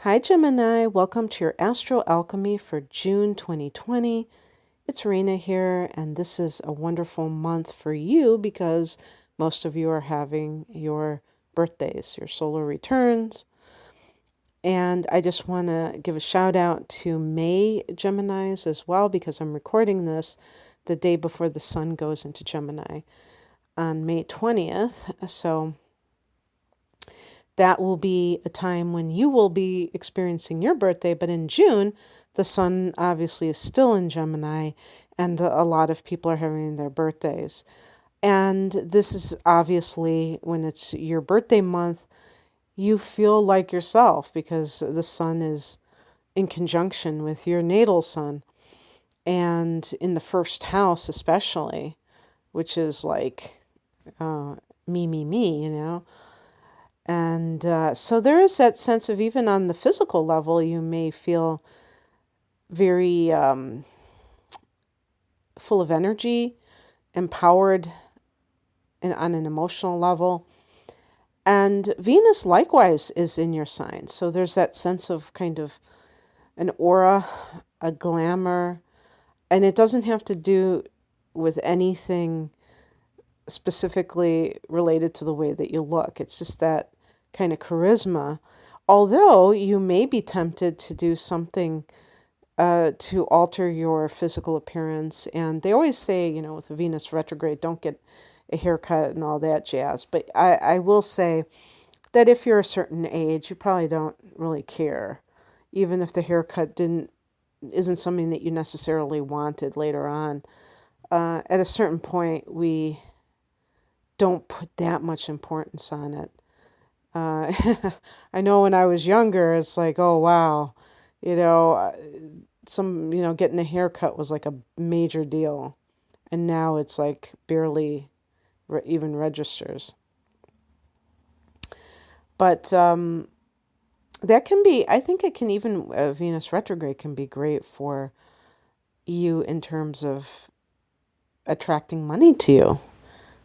Hi Gemini, welcome to your Astro Alchemy for June 2020. It's Rena here, and this is a wonderful month for you because most of you are having your birthdays, your solar returns. And I just want to give a shout out to May Geminis as well because I'm recording this the day before the sun goes into Gemini on May 20th. So that will be a time when you will be experiencing your birthday. But in June, the sun obviously is still in Gemini, and a lot of people are having their birthdays. And this is obviously when it's your birthday month, you feel like yourself because the sun is in conjunction with your natal sun. And in the first house, especially, which is like me, you know. And so there is that sense of, even on the physical level, you may feel very full of energy, empowered on an emotional level. And Venus likewise is in your sign. So there's that sense of kind of an aura, a glamour, and it doesn't have to do with anything specifically related to the way that you look. It's just that kind of charisma. Although you may be tempted to do something to alter your physical appearance. And they always say, you know, with Venus retrograde, don't get a haircut and all that jazz. But I will say that if you're a certain age, you probably don't really care. Even if the haircut isn't something that you necessarily wanted later on. At a certain point, we don't put that much importance on it. I know when I was younger, it's like, oh, wow, you know, getting a haircut was like a major deal. And now it's like barely even registers. But that can be, I think it can even, Venus retrograde can be great for you in terms of attracting money to you.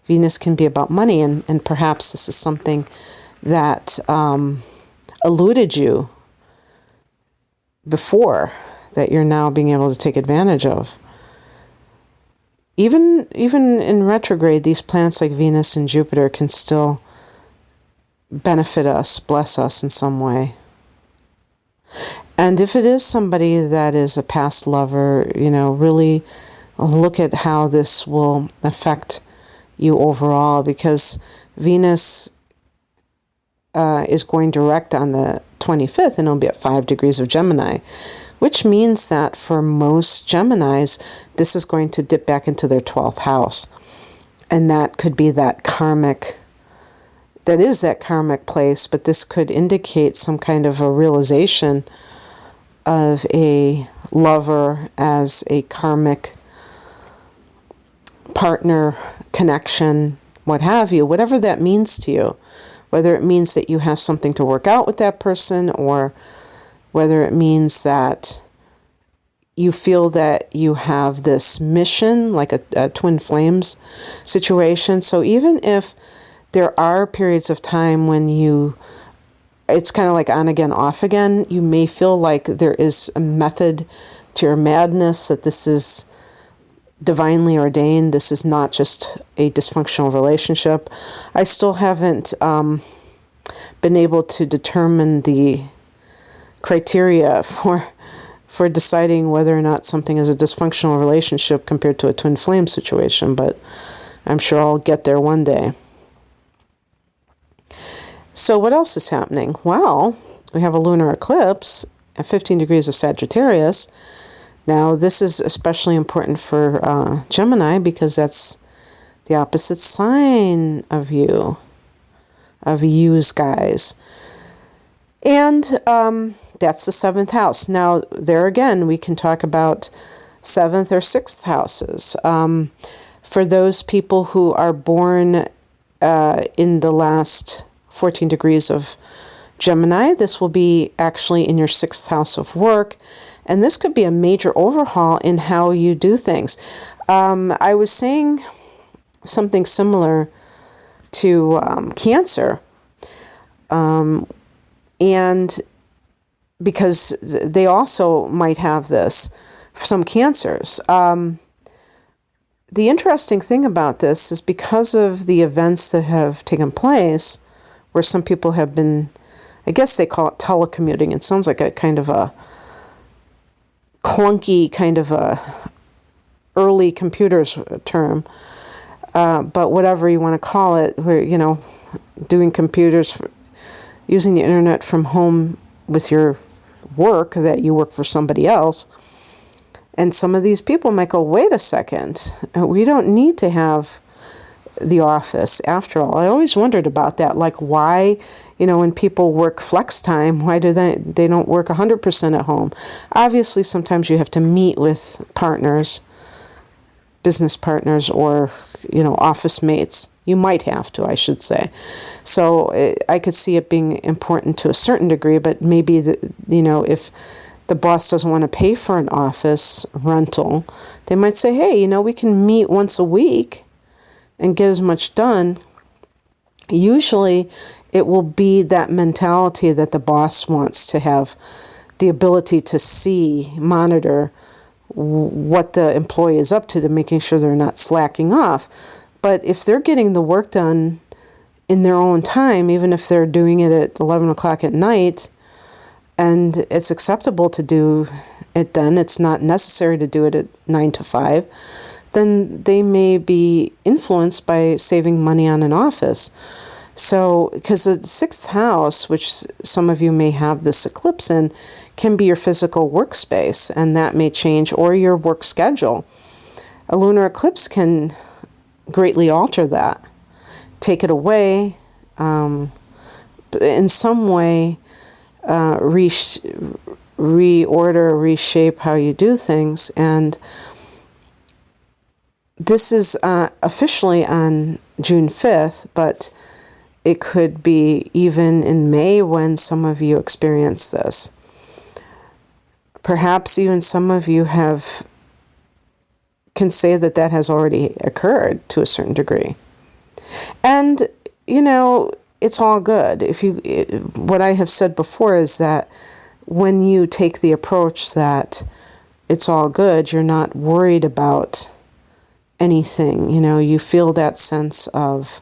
Venus can be about money, and perhaps this is something that eluded you before that you're now being able to take advantage of. Even in retrograde, these planets like Venus and Jupiter can still benefit us, bless us in some way. And if it is somebody that is a past lover, you know, really look at how this will affect you overall, because Venus is going direct on the 25th, and it'll be at 5 degrees of Gemini, which means that for most Geminis, this is going to dip back into their 12th house. And that could be that karmic place, but this could indicate some kind of a realization of a lover as a karmic partner, connection, what have you, whatever that means to you. Whether it means that you have something to work out with that person, or whether it means that you feel that you have this mission, like a twin flames situation. So even if there are periods of time when it's kind of like on again, off again, you may feel like there is a method to your madness, that this is divinely ordained. This is not just a dysfunctional relationship. I still haven't been able to determine the criteria for deciding whether or not something is a dysfunctional relationship compared to a twin flame situation, but I'm sure I'll get there one day. So what else is happening? Well, we have a lunar eclipse at 15 degrees of Sagittarius. Now, this is especially important for Gemini because that's the opposite sign of you's guys. And that's the 7th house. Now, there again, we can talk about 7th or 6th houses. For those people who are born in the last 14 degrees of Gemini, this will be actually in your 6th house of work. And this could be a major overhaul in how you do things. I was saying something similar to Cancer. And because they also might have this, some cancers. The interesting thing about this is because of the events that have taken place, where some people have been, I guess they call it telecommuting. It sounds like a kind of a clunky kind of a early computers term, but whatever you want to call it, where, doing computers, using the internet from home with your work, that you work for somebody else. And some of these people might go, wait a second, we don't need to have the office after all. I always wondered about that, like why, when people work flex time, why do they don't work 100% at home? Obviously, sometimes you have to meet with partners, business partners, or, office mates. You might have to, I should say. So I could see it being important to a certain degree, but maybe, if the boss doesn't want to pay for an office rental, they might say, hey, we can meet once a week and get as much done. Usually it will be that mentality that the boss wants to have the ability to see, monitor what the employee is up to making sure they're not slacking off. But if they're getting the work done in their own time, even if they're doing it at 11 o'clock at night, and it's acceptable to do it then, it's not necessary to do it at 9 to 5, then they may be influenced by saving money on an office. So, because the 6th house, which some of you may have this eclipse in, can be your physical workspace, and that may change, or your work schedule. A lunar eclipse can greatly alter that, take it away, in some way, reorder, reshape how you do things. And this is officially on June 5th, but it could be even in May when some of you experience this. Perhaps even some of you can say that has already occurred to a certain degree. And, it's all good. What I have said before is that when you take the approach that it's all good, you're not worried about anything. You feel that sense of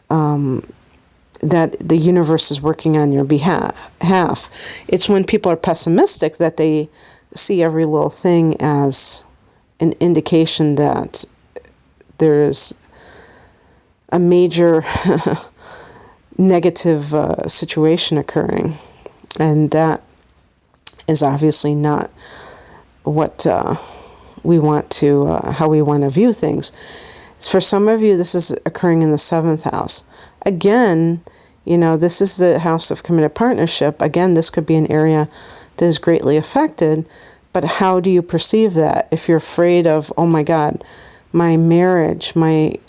that the universe is working on your behalf. It's when people are pessimistic that they see every little thing as an indication that there's a major negative situation occurring. And that is obviously not what we want to, how we want to view things. For some of you, this is occurring in the 7th house. Again, this is the house of committed partnership. Again, this could be an area that is greatly affected. But how do you perceive that? If you're afraid of, oh my God, my marriage, my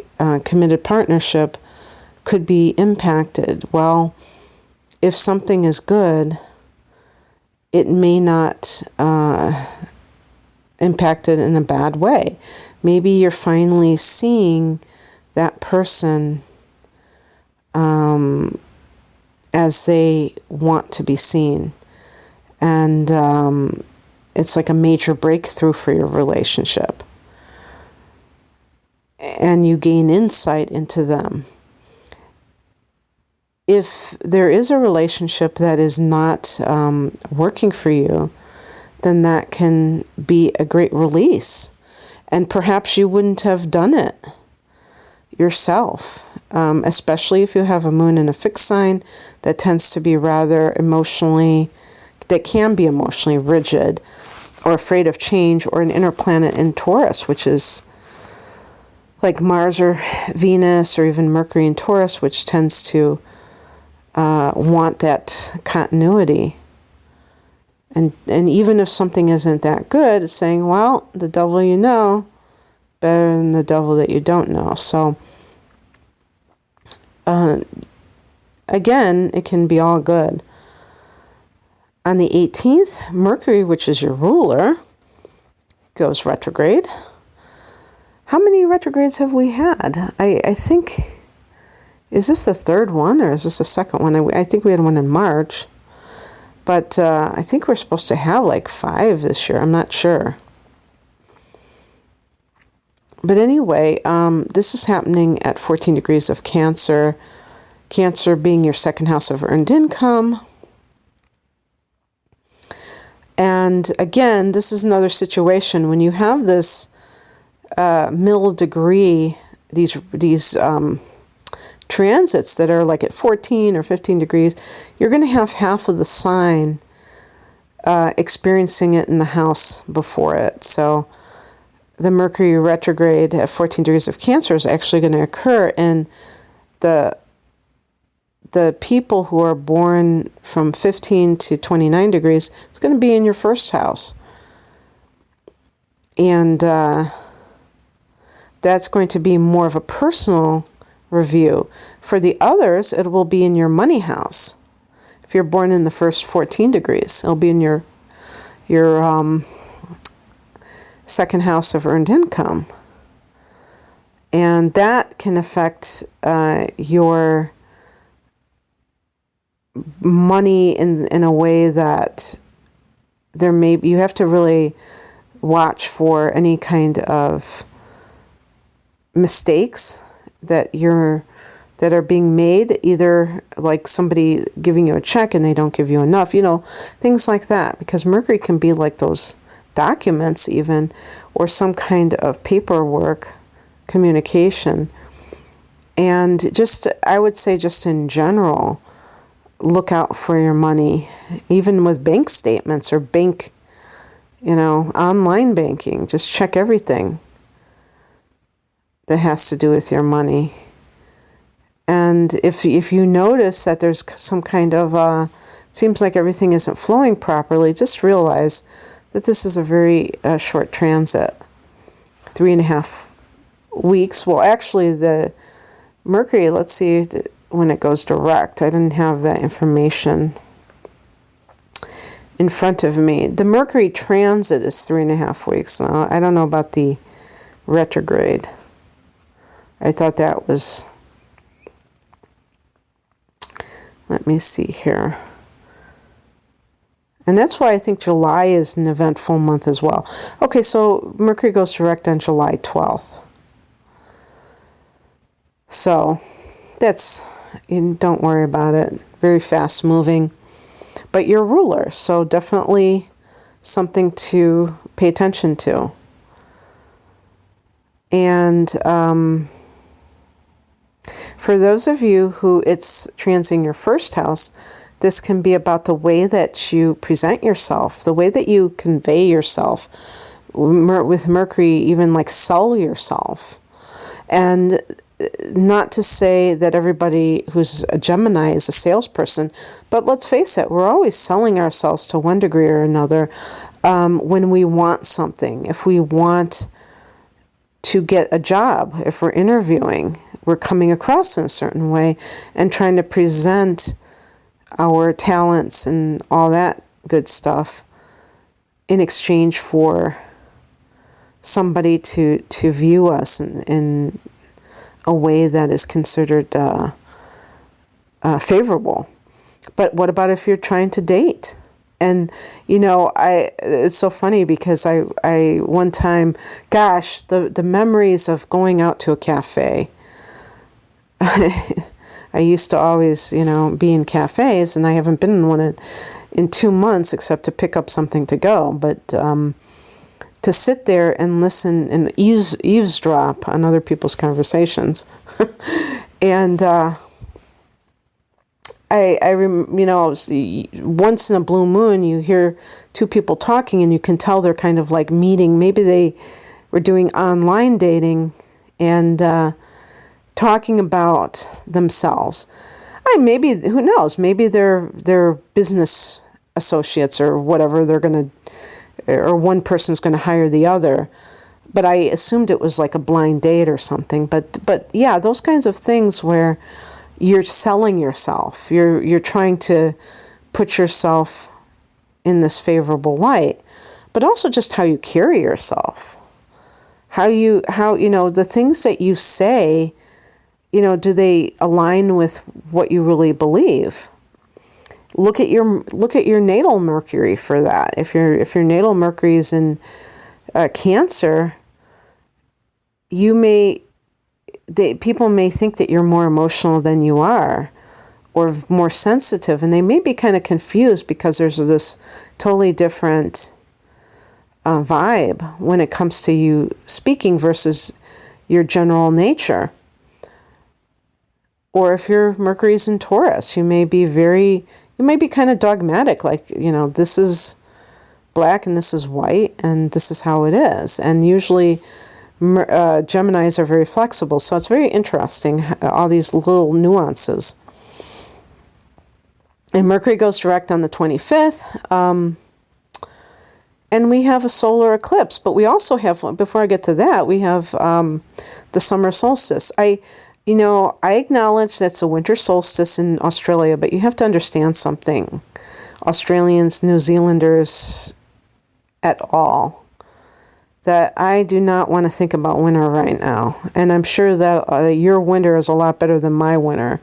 committed partnership could be impacted. Well, if something is good, it may not impact it in a bad way. Maybe you're finally seeing that person as they want to be seen. And it's like a major breakthrough for your relationship. And you gain insight into them. If there is a relationship that is not working for you, then that can be a great release. And perhaps you wouldn't have done it yourself, especially if you have a moon in a fixed sign that tends to be rather emotionally, that can be emotionally rigid or afraid of change, or an inner planet in Taurus, which is like Mars or Venus or even Mercury in Taurus, which tends to want that continuity. And even if something isn't that good, it's saying, well, the devil you know better than the devil that you don't know. So again, it can be all good. On the 18th, Mercury, which is your ruler, goes retrograde. How many retrogrades have we had? I think, is this the third one or is this the second one? I think we had one in March. But I think we're supposed to have like 5 this year. I'm not sure. But anyway, this is happening at 14 degrees of Cancer. Cancer being your second house of earned income. And again, this is another situation when you have this middle degree, these transits that are like at 14 or 15 degrees, you're going to have half of the sign experiencing it in the house before it. So the Mercury retrograde at 14 degrees of Cancer is actually going to occur in the people who are born from 15 to 29 degrees. It's going to be in your first house. And that's going to be more of a personal review. For the others, it will be in your money house. If you're born in the first 14 degrees, it'll be in your second house of earned income. And that can affect your money in a way that you have to really watch for any kind of mistakes that are being made, either like somebody giving you a check and they don't give you enough, things like that, because Mercury can be like those documents even, or some kind of paperwork communication. And I would say just in general, look out for your money, even with bank statements or bank, online banking. Just check everything that has to do with your money. And if you notice that there's some kind of, seems like everything isn't flowing properly, just realize that this is a very short transit, 3.5 weeks. Well, actually, the Mercury, let's see when it goes direct. I didn't have that information in front of me. The Mercury transit is 3.5 weeks. Now, I don't know about the retrograde. I thought that was... Let me see here. And that's why I think July is an eventful month as well. Okay, so Mercury goes direct on July 12th. So don't worry about it. Very fast moving. But you're a ruler, so definitely something to pay attention to. And for those of you who it's transing your first house, this can be about the way that you present yourself, the way that you convey yourself. With Mercury, even like sell yourself. And not to say that everybody who's a Gemini is a salesperson, but let's face it, we're always selling ourselves to one degree or another when we want something. If we want to get a job, if we're interviewing, we're coming across in a certain way and trying to present our talents and all that good stuff in exchange for somebody to view us in a way that is considered favorable. But what about if you're trying to date? And, it's so funny because I one time, gosh, the memories of going out to a cafe. I used to always, be in cafes, and I haven't been in one in 2 months except to pick up something to go. But to sit there and listen and eavesdrop on other people's conversations. And once in a blue moon, you hear two people talking and you can tell they're kind of like meeting. Maybe they were doing online dating and talking about themselves. Maybe, who knows, maybe they're business associates or whatever. Or one person's going to hire the other. But I assumed it was like a blind date or something. But yeah, those kinds of things where you're selling yourself. You're trying to put yourself in this favorable light, but also just how you carry yourself. How the things that you say, do they align with what you really believe? look at your natal Mercury for that. If your natal Mercury is in Cancer, people may think that you're more emotional than you are, or more sensitive, and they may be kind of confused because there's this totally different vibe when it comes to you speaking versus your general nature. Or if your Mercury's in Taurus, you may be kind of dogmatic, like, this is black and this is white and this is how it is. And usually Geminis are very flexible, so it's very interesting, all these little nuances. And Mercury goes direct on the 25th, and we have a solar eclipse. But we also have, before I get to that, we have the summer solstice. I acknowledge that's a winter solstice in Australia, but you have to understand something. Australians, New Zealanders, at all, that I do not want to think about winter right now. And I'm sure that your winter is a lot better than my winter.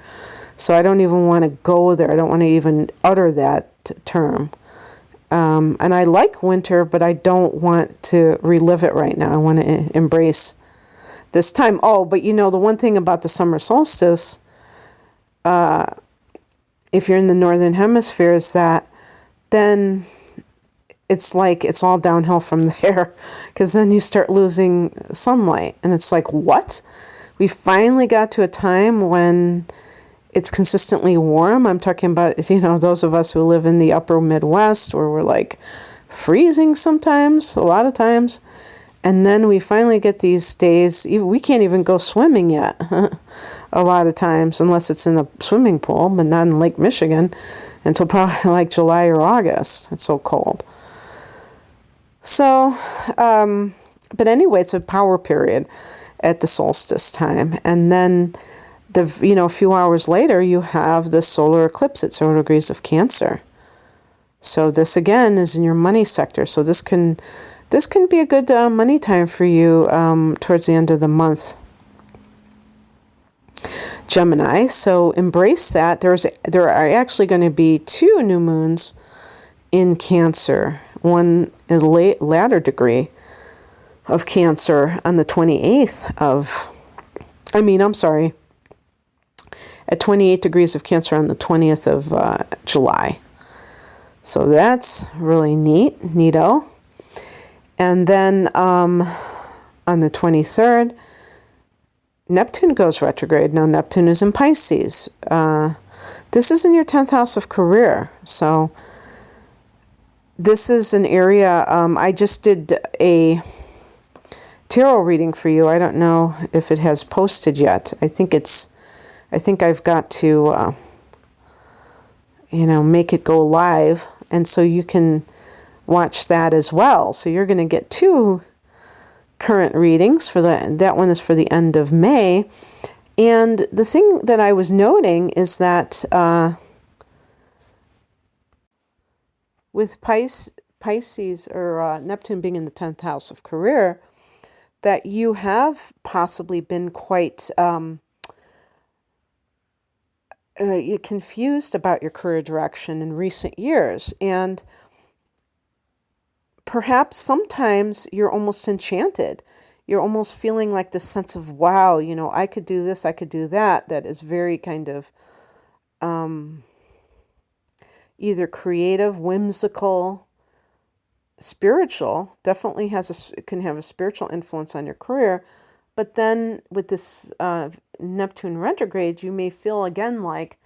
So I don't even want to go there. I don't want to even utter that term. And I like winter, but I don't want to relive it right now. I want to embrace this time. Oh, but the one thing about the summer solstice, if you're in the northern hemisphere, is that then it's like it's all downhill from there, because then you start losing sunlight. And it's like, what? We finally got to a time when it's consistently warm. I'm talking about, those of us who live in the upper Midwest, where we're like freezing sometimes, a lot of times. And then we finally get these days, we can't even go swimming yet, a lot of times, unless it's in a swimming pool, but not in Lake Michigan, until probably like July or August. It's so cold. So, but anyway, it's a power period at the solstice time. And then a few hours later, you have the solar eclipse at 0 degrees of Cancer. So this again is in your money sector. So this can be a good money time for you towards the end of the month, Gemini. So embrace that. There are actually going to be 2 new moons in Cancer, one in the latter degree of Cancer on the 28th at 28 degrees of Cancer on the 20th of July. So that's really neato. And then on the 23rd, Neptune goes retrograde. Now, Neptune is in Pisces. This is in your 10th house of career. So this is an area, I just did a tarot reading for you. I don't know if it has posted yet. I think I've got to, make it go live. And so you can watch that as well. So you're going to get 2 current readings for that one is for the end of May. And the thing that I was noting is that with Pisces or Neptune being in the 10th house of career, that you have possibly been quite you're confused about your career direction in recent years. And perhaps sometimes you're almost enchanted. You're almost feeling like this sense of, wow, I could do this, I could do that. That is very kind of either creative, whimsical, spiritual. Definitely can have a spiritual influence on your career. But then with this Neptune retrograde, you may feel again like,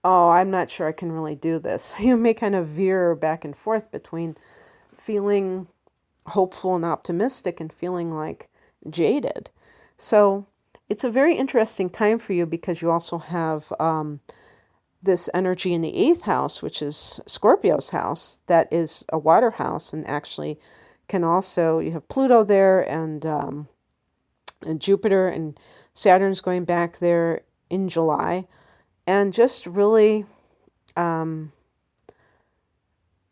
oh, I'm not sure I can really do this. You may kind of veer back and forth between feeling hopeful and optimistic and feeling like jaded. So it's a very interesting time for you because you also have this energy in the 8th house, which is Scorpio's house, that is a water house, and actually can also, you have Pluto there and Jupiter and Saturn's going back there in July, and just really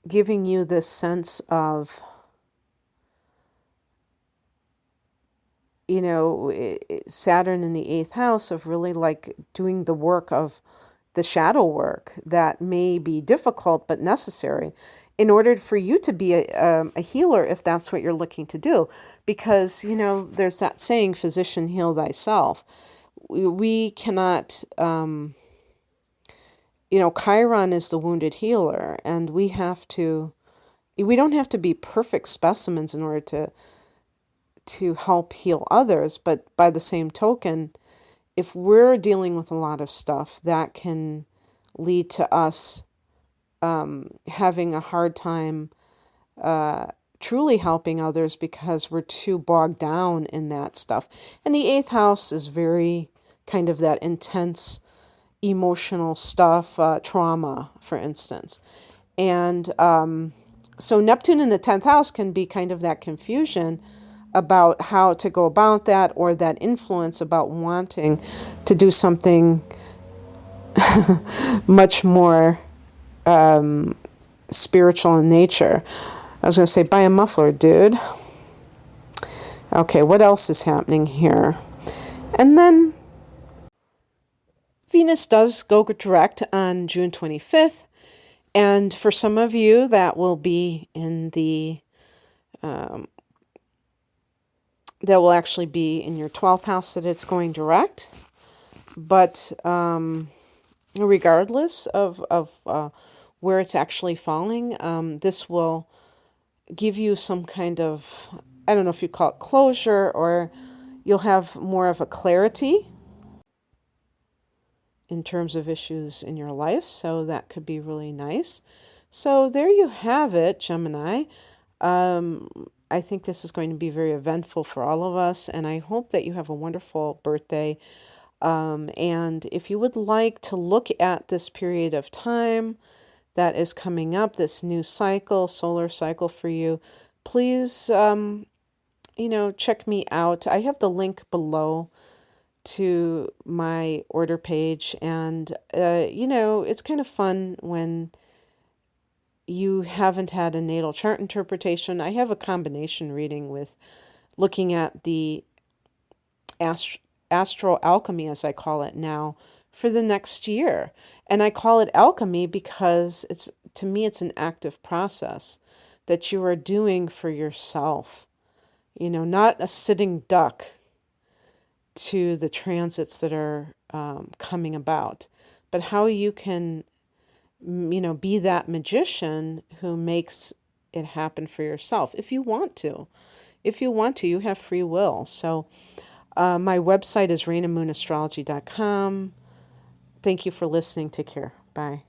giving you this sense of, Saturn in the 8th house of really like doing the work of the shadow work that may be difficult but necessary in order for you to be a healer, if that's what you're looking to do. Because, there's that saying, physician, heal thyself. We cannot, Chiron is the wounded healer, and we don't have to be perfect specimens in order to help heal others. But by the same token, if we're dealing with a lot of stuff, that can lead to us having a hard time truly helping others because we're too bogged down in that stuff. And the 8th house is very kind of that intense emotional stuff, trauma, for instance. And so Neptune in the 10th house can be kind of that confusion about how to go about that, or that influence about wanting to do something much more spiritual in nature. I was going to say, buy a muffler, dude. Okay, what else is happening here? And then Venus does go direct on June 25th. And for some of you, that will be in that will actually be in your 12th house that it's going direct. But regardless of where it's actually falling, this will give you some kind of, I don't know if you call it closure, or you'll have more of a clarity in terms of issues in your life. So that could be really nice. So there you have it, Gemini. I think this is going to be very eventful for all of us, and I hope that you have a wonderful birthday. And if you would like to look at this period of time that is coming up, this new cycle, solar cycle for you, please, check me out. I have the link below to my order page, and, it's kind of fun when you haven't had a natal chart interpretation. I have a combination reading with looking at the Astro Alchemy, as I call it now, for the next year. And I call it alchemy because to me, it's an active process that you are doing for yourself. Not a sitting duck to the transits that are coming about, but how you can be that magician who makes it happen for yourself. If you want to, you have free will. So my website is rainamoonastrology.com. Thank you for listening. Take care. Bye.